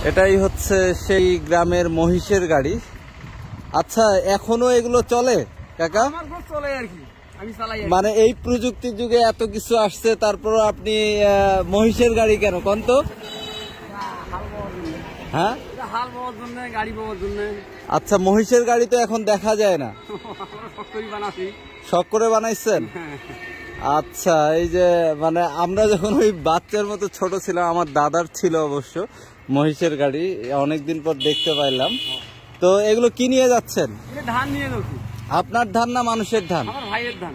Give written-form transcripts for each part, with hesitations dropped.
এটাই হচ্ছে সেই গ্রামের মহিষের গাড়ি। আচ্ছা, এখনো এগুলো চলে কাকা? চলে আর কি, আমি চালাই। মানে এই প্রযুক্তির যুগে এত কিছু আসছে, তারপর আপনি মহিষের গাড়ি কেন কোন তো? হ্যাঁ, হাল পাওয়ার জন্য, গাড়ি পাওয়ার জন্য। আচ্ছা, মহিষের গাড়ি তো এখন দেখা যায় না, শখ করে বানাইছেন? আচ্ছা, এই যে মানে আমরা যখন ওই বাচ্চার মতো ছোট ছিলাম, আমার দাদার ছিল অবশ্য মহিষের গাড়ি, অনেকদিন পর দেখতে পাইলাম। তো এগুলো কি নিয়ে যাচ্ছেন? ধান নিয়ে যাচ্ছি। আপনার ধান না মানুষের ধান? আমার ভাইয়ের ধান।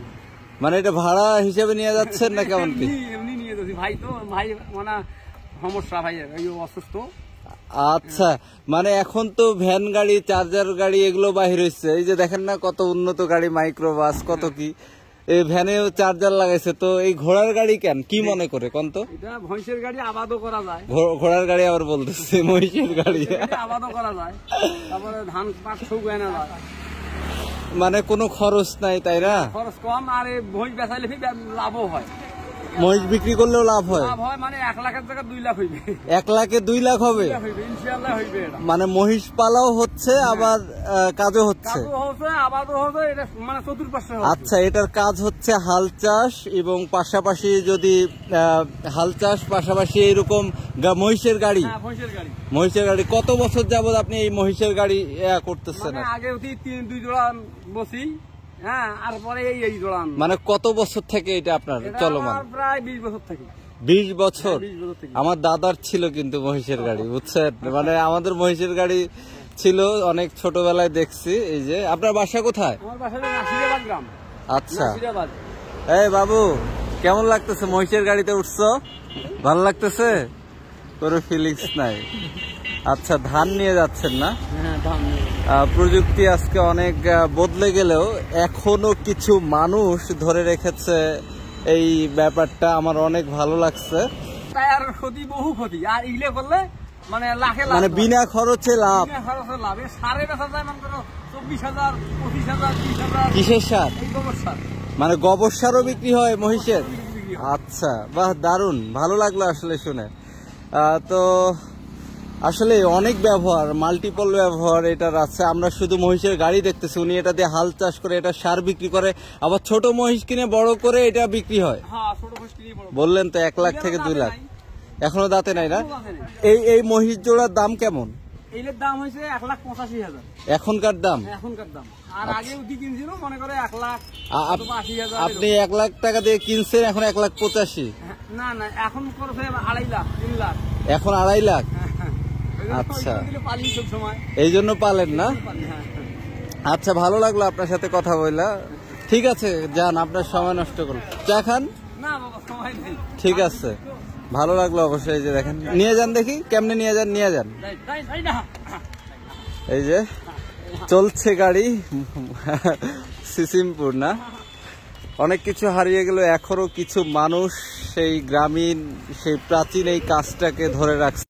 মানে এটা ভাড়া হিসেবে নিয়ে যাচ্ছেন না কেমন কি? এমনি নিয়ে যাচ্ছি, ভাই তো, ভাই মানে সমস্যা, ভাই অসুস্থ। আচ্ছা, মানে এখন তো ভ্যান গাড়ি, চার্জার গাড়ি এগুলো বাহির হয়েছে, এই যে দেখেন না কত উন্নত গাড়ি, মাইক্রোবাস কত কি, এই ভ্যানেও চার্জার লাগাইছে। তো এই ঘোড়ার গাড়ি কেন, কি মনে করে কোন তো? এটা মহিষের গাড়ি, আবাদও করা যায়। ঘোড়ার গাড়ি আবার বলতেছে মহিষের গাড়ি, আবাদও করা যায়, তারপরে ধান পাট সব এনে যায়। মানে কোনো খরচ নাই, তাই না? খরচ কম, আর মহিষ বেচাইলে লাভও হয়। মহিষ বিক্রি করলেও লাভ হয়? লাভ হয়, মানে 1 লাখের জায়গায় 2 লাখ হইবে। 1 লাখে 2 লাখ হবে? ইনশাআল্লাহ হইবে। মানে মহিষ পালাও হচ্ছে, আবার কাজও হচ্ছে। এটা মানে চতুর্পাশে। আচ্ছা, এটার কাজ হচ্ছে হাল চাষ, এবং পাশাপাশি যদি হাল চাষ পাশাপাশি এইরকম মহিষের গাড়ি। মহিষের গাড়ি কত বছর যাবত আপনি এই মহিষের গাড়ি করতেছেন? আগে 2 জোড়া বসি, হ্যাঁ, আর পরে এই জোড়া। মানে কত বছর থেকে এটা আপনার চলমান? প্রায় 20 বছর থেকে। 20 বছর? আমার দাদার ছিল কিন্তু মহিষের গাড়ি, বুঝছেন? মানে আমাদের মহিষের গাড়ি ছিল, অনেক ছোটবেলায় দেখছি। এই যে আপনার বাসা কোথায়? আমার বাসা নাসিরাবাদ গ্রাম। আচ্ছা, এই বাবু, কেমন লাগতেছে মহিষের গাড়িতে উঠছো? ভালো লাগতেছে? কোনো ফিলিংস নাই? আচ্ছা, ধান নিয়ে যাচ্ছেন না? প্রযুক্তি আজকে অনেক বদলে গেলেও এখনো কিছু মানুষ ধরে রেখেছে এই ব্যাপারটা, আমার অনেক ভালো লাগছে। আর ক্ষতি, বহু ক্ষতি, আর ইলে করলে মানে লাখে লাখ, মানে বিনা খরচে লাভ। সারে বেচা যায় মানে 24,000, 25,000, 30,000। কিসের সার? গোবর সার। মানে গোবর সারও বিক্রি হয় মহিষের? আচ্ছা, বাহ, দারুণ, ভালো লাগলো আসলে শুনে। তো আসলে অনেক ব্যবহার, মাল্টিপল ব্যবহার এটার আছে। আমরা শুধু মহিষের গাড়ি দেখতেছি, উনি এটা দিয়ে হাল চাষ করে, এটা সার বিক্রি করে, আবার ছোট মহিষ কিনে বড় করে এটা বিক্রি হয়। বললেন তো 1 লাখ থেকে 2 লাখ। এখনো দাঁতে নাই না? এই মহিষ জোড়ার দাম কেমন? এর দাম হয়েছে 1,85,000 এখনকার দাম। আর আগে কিনছিল মনে করে 1 লাখ। আপনি 1 লাখ টাকা দিয়ে কিনছেন, এখন 1,85,000? না না, এখন করছে 2.5 লাখ, 3 লাখ। এখন 2.5 লাখ? আচ্ছা, এই জন্য পালেন না? আচ্ছা, ভালো লাগলো আপনার সাথে কথা বললা। ঠিক আছে, যান, আপনার সময় নষ্ট করুন, চা খান। না বাবা, সময় নেই। ঠিক আছে, ভালো লাগলো অবশ্যই। এই যে দেখেন, নিয়ে যান, দেখি কেমনে নিয়ে যান, নিয়ে যান। এই যে চলছে গাড়ি, সিসিমপুর না? অনেক কিছু হারিয়ে গেল, এখনো কিছু মানুষ সেই গ্রামীণ, সেই প্রাচীন এই কাজটাকে ধরে রাখছে।